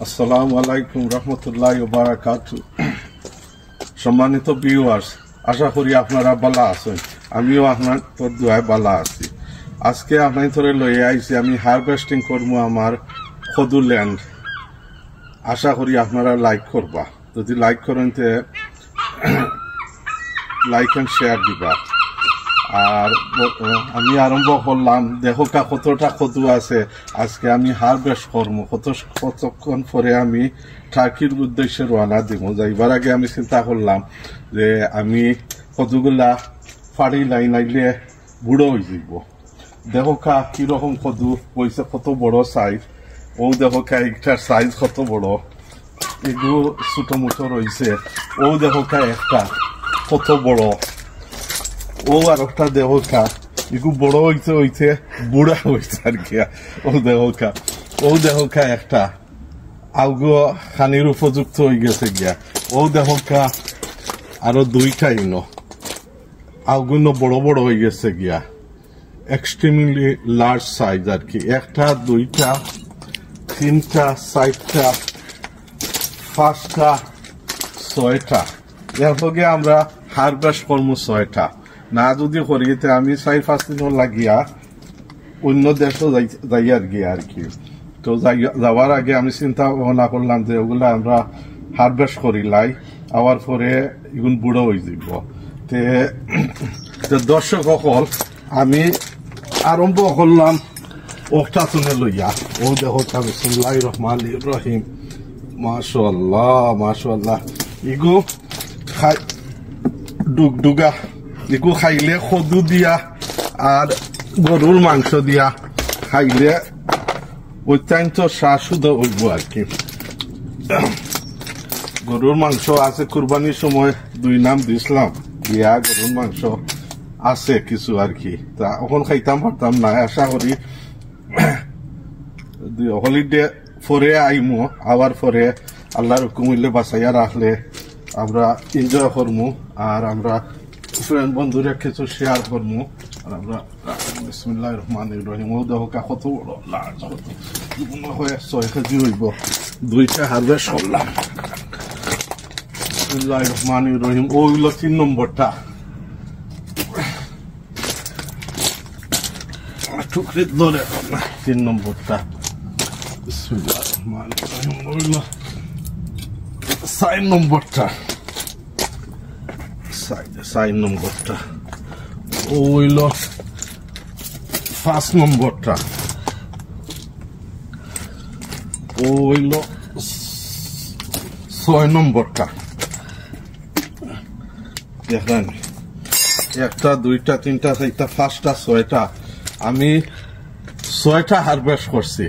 আসসালামু আলাইকুম রহমতুল্লাহি ওয়া বারাকাতুহু। সম্মানিত ভিউয়ার্স, আশা করি আপনারা ভালো আছেন। আমিও আপনার দোয়ায় ভালো আছি। আজকে আপনাদের লয়ে আইছি আমি হারভেস্টিং করবো আমার খদু ল্যান্ড। আশা করি আপনারা লাইক করবা। যদি লাইক করেন তে লাইক এন্ড শেয়ার দিবা। আর আমি আরম্ভ করলাম, দেখো কতটা কদু আছে। আজকে আমি হারভেস্ট করবো। কতক্ষণ পরে আমি টার্কির উদ্দেশ্যে রওনা দিব। যাইবার আগে আমি চিন্তা করলাম যে আমি কদুগুলা ফাড়ি লাইন আইলে বুড়ো হয়ে যাব। দেখো কিরকম কদু হয়েছে, কত বড় সাইজ। ও দেখো একটার সাইজ কত বড়, এগুলো ছোট মোটো রয়েছে। ও দেখো একটা কত বড়, ও আর একটা দেখো এগুলো বড় হইতে হইতে বুড়া হইছে আর কি। ও দেখো একটা আলগো খানির উপযুক্ত হয়ে গেছে গিয়া। ও দেখো আরো দুইটা ইনো আলগুন বড় বড় হয়ে গেছে গিয়া। এক্সট্রিমলি লার্জ সাইজ আর কি। একটা দুইটা তিনটা চারটা পাঁচটা ছয়টা। এর লগে আমরা হারভেস্ট করবো ছয়টা। না যদি করিতে আমি 4-5 দিন লাগিয়া অন্য দেশও যাই আর গিয়া আর কি। তো যাওয়ার আগে আমি চিন্তা ভাবনা করলাম যে ওগুলা আমরা হারভেস্ট করিলাই, আওয়ার পরে এগুন বুড়ো হয়ে যাব। দর্শক সকল, আমি আরম্ভ করলাম ওটা শুনে লইয়া। ও দেখো বিসমিল্লাহির রহমানির রহিম। মাশাআল্লাহ মাশাআল্লাহ। ইগু ডুগডুগা, এগু খাইলে খদু দিয়া আর গরুর মাংস দিয়া খাইলে অত্যন্ত স্বাদ হইব আর কি। গরুর মাংস আছে, কুরবানির সময় 2 নাম দিছিলাম দিয়া গরুর মাংস আছে কিছু আর কি। তা এখন খাইতাম পারতাম না। আশা করি হলিডে পরে আইমো, আবার পরে আল্লাহর হুকুম হইলে বাঁচাইয়া রাখলে আমরা এনজয় করবো। আর আমরা ফ্রেন্ড বন্ধুরা কিছু শেয়ার করবো। আর আমরা বিসমিল্লাহির রহমানির রহিম। ও দেখো কত বড় লার্জ, মনে হয় 6 কেজি হইব। 2টা হারভেস্ট করলাম। বিসমিল্লাহির রহমানির রহিম। ও হইলো 3 নম্বরটা। টুকরে ধরে 3 নম্বরটা। বিসমিল্লাহির রহমানির রহিম। ও হইলো 4 নম্বরটা। 4 নম্বরটা। ও হইল 5 নম্বরটা। ও হইল 6 নম্বরটা। দেখলেন, 1টা 2টা 3টা 4টা 5টা 6টা। আমি 6টা হারভেস্ট করছি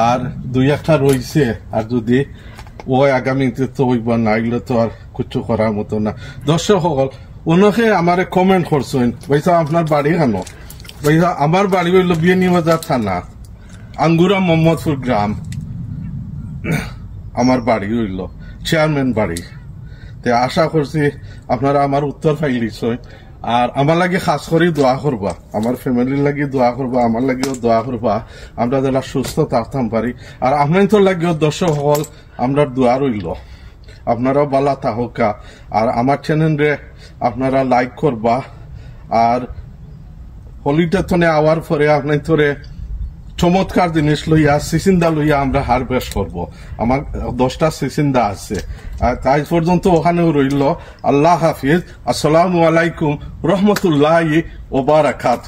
আর 2-1টা রয়েছে। আর যদি ওই আগামীতে তো হইব না, এগুলো তো আর কিছু করার মতো না। দর্শক সকল, ওনাকে আমারে কমেন্ট করছেন, ভাইসা আপনার বাড়ি কেন? ভাইসা আমার বাড়ি হইল বিয়ানীবাজার থানা, আঙ্গুরা মোহাম্মদপুর গ্রাম। আমার বাড়ি হইল চেয়ারম্যান বাড়ি। তে আশা করছি আপনারা আমার উত্তর পাইলিছেন। আর আমার লাগে খাস করে দোয়া করবা, আমার ফ্যামিলির লাগে দোয়া করবা, আমার লাগেও দোয়া করবা, আমরা যারা সুস্থ থাকতাম পারি। আর আপনার লাগেও দর্শক সকল আমরা দোয়া রইল, আপনারাও ভালো থাকা। আর আমার চ্যানেলে আপনারা লাইক করবা। আর হলিডে তনে আওয়ার পরে আপনার তোরে চমৎকার জিনিস লইয়া সিসিন্দা লইয়া আমরা হারভেস্ট করব। আমার 10টা সিসিন্দা আছে। আর তাই পর্যন্ত ওখানেও রইল। আল্লাহ হাফিজ। আসসালামু আলাইকুম রহমতুল্লাহি ওয়া বারাকাতুহু।